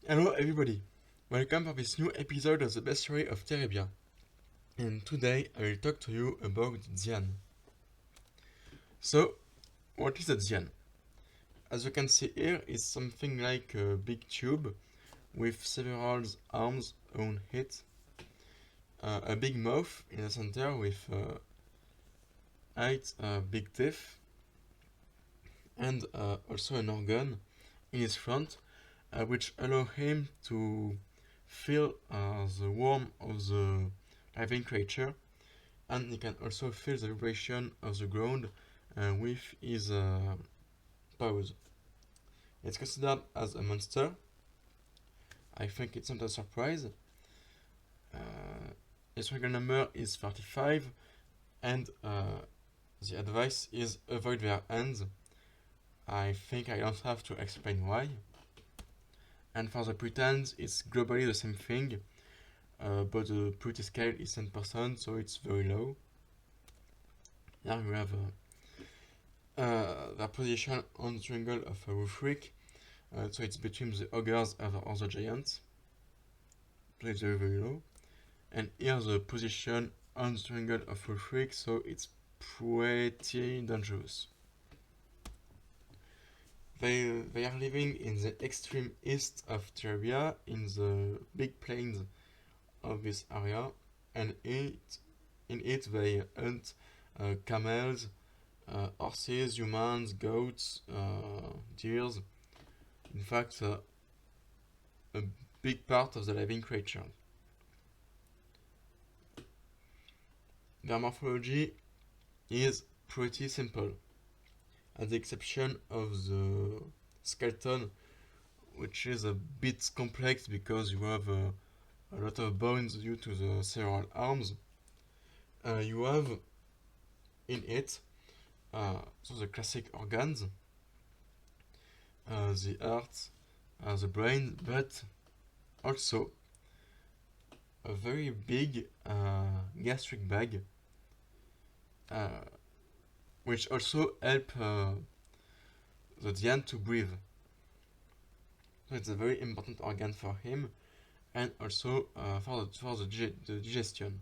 Hello everybody, welcome for this new episode of the Bestiary of Terebia. And today I will talk to you about Tzian. So, what is a Tzian? As you can see here, it's something like a big tube with several arms on it, a big mouth in the center with 8 big teeth, and also an organ in his front, which allow him to feel the warmth of the living creature, and he can also feel the vibration of the ground with his paws. It's considered as a monster. I think it's not a surprise. His regular number is 35, and the advice is avoid their hands. I think I don't have to explain why. And for the pretense, it's globally the same thing, but the pretty scale is 10%, so it's very low. Here we have their position on the triangle of a Wolfric, so it's between the ogres and the other giants, so it's very very low. And here the position on the triangle of Wolfric, so it's pretty dangerous. They are living in the extreme east of Terebia, in the big plains of this area, and in it they hunt camels, horses, humans, goats, deers. In fact, a big part of the living creature. Their morphology is pretty simple, at the exception of the skeleton, which is a bit complex because you have a lot of bones due to the several arms. You have in it so the classic organs, the heart, the brain, but also a very big gastric bag, which also help the Tzian to breathe. So it's a very important organ for him, and also for the digestion.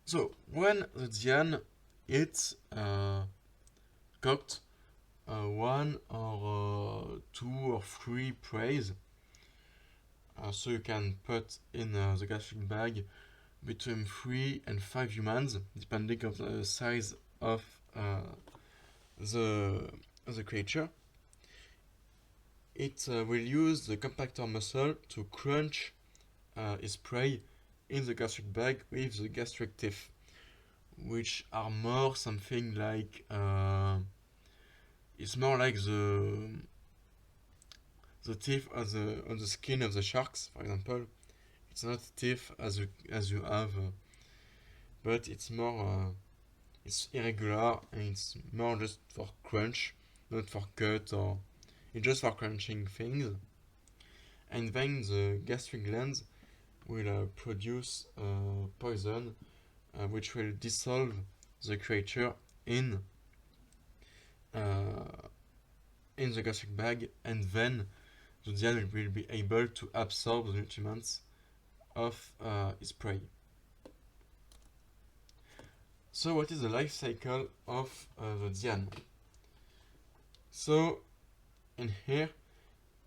So when the Tzian eats cooked one or two or three preys, so you can put in the gastric bag between 3 and 5 humans, depending on the size of the creature. It will use the compactor muscle to crunch its prey in the gastric bag with the gastric teeth, which are more something like it's more like the teeth on the skin of the sharks, for example. It's not teeth as you have, but it's more it's irregular, and it's more just for crunch, not for cut, or it's just for crunching things. And then the gastric glands will produce poison, which will dissolve the creature uh, in the gastric bag, and then the Tzian will be able to absorb the nutrients of its prey. So what is the life cycle of the Tzian? So in here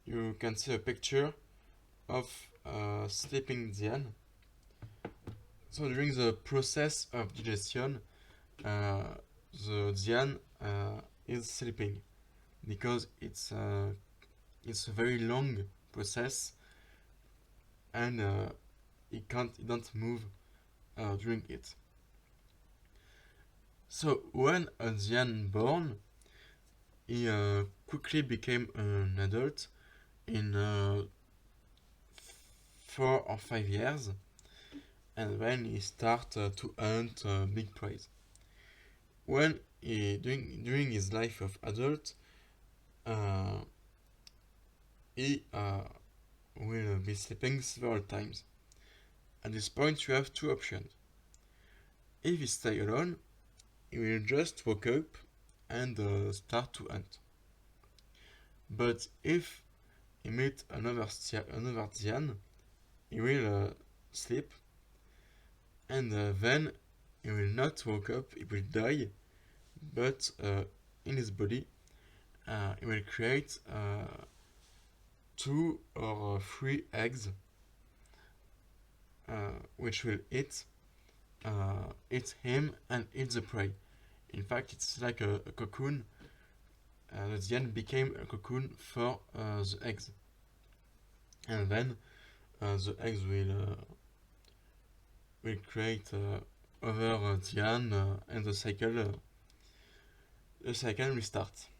you can see a picture of sleeping Tzian. So during the process of digestion, the Tzian is sleeping because it's a very long process, and it don't move during it. So when a Tzian born, he quickly became an adult in 4 or 5 years, and then he start to hunt big prey. When during his life of adult, uh, he will be sleeping several times. At this point, you have two options. If he stay alone, he will just wake up and start to hunt. But if he meet another Tzian, he will sleep, and then he will not wake up, he will die, but in his body he will create 2 or 3 eggs which will eat him and eat the prey. In fact, it's like a cocoon. The Tzian became a cocoon for the eggs, and then the eggs will create other Tzian, and the cycle will start.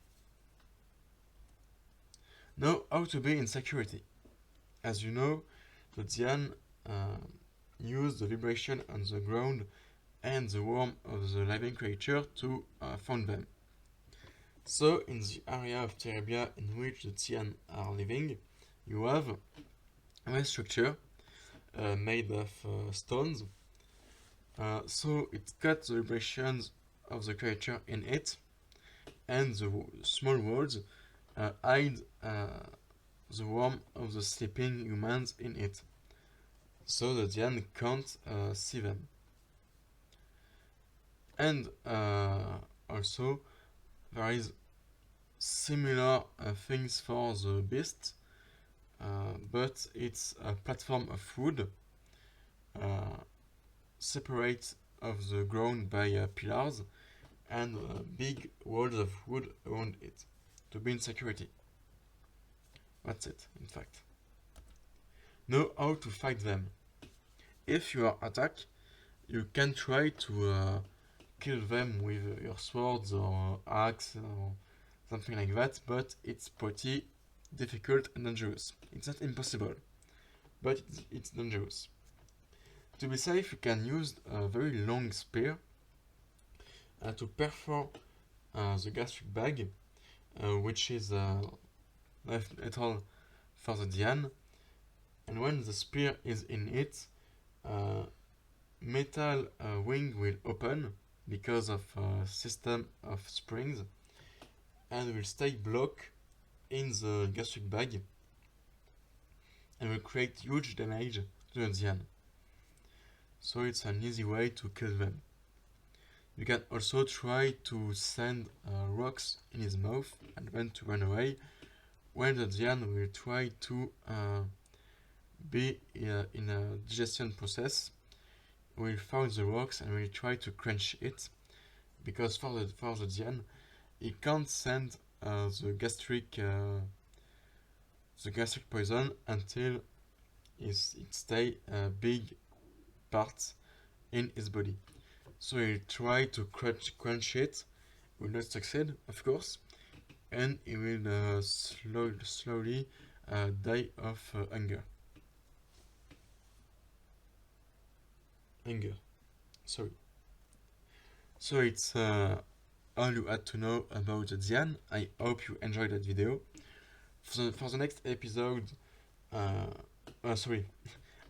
Now, how to be in security. As you know, the Tzian use the vibration on the ground and the warmth of the living creature to find them. So, in the area of Terebia in which the Tzian are living, you have a structure made of stones. So it cuts the vibrations of the creature in it, and the small walls hide the warmth of the sleeping humans in it, so the Tzian can't see them. And also, there is similar things for the beast, but it's a platform of wood separate of the ground by pillars and big walls of wood around it to be in security. That's it, in fact. Know how to fight them. If you are attacked, you can try to kill them with your swords or axe or something like that, but it's pretty difficult and dangerous. It's not impossible, but it's dangerous. To be safe, you can use a very long spear to perforate the gastric bag, which is lethal for the Tzian, and when the spear is in it, metal wing will open because of a system of springs and will stay blocked in the gastric bag and will create huge damage to the Tzian. So it's an easy way to kill them. You can also try to send rocks in his mouth and then to run away when the Tzian will try to be in a digestion process. Will find the rocks and will try to crunch it, because for the Tzian, he can't send the gastric poison until it stay big parts in his body. So he'll try to crunch it, will not succeed, of course, and he will slowly die of hunger. Sorry. So it's all you had to know about the Tzian. I hope you enjoyed that video. For the next episode, sorry,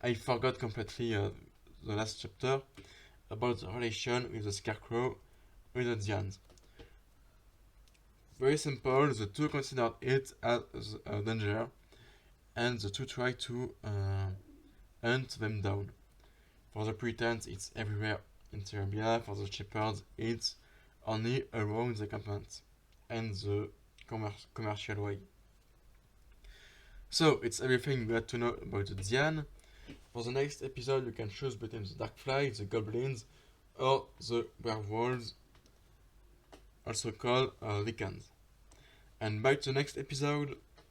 I forgot completely the last chapter about the relation with the Scarecrow with the Tzians. Very simple, the two considered it as a danger, and the two try to hunt them down. For the Puritans, it's everywhere in Terebia. For the Shepherds, it's only around the campment and the commercial way. So, it's everything you had to know about the Tzian. For the next episode, you can choose between the Darkfly, the Goblins, or the Werewolves, also called Lycans. And by the next episode,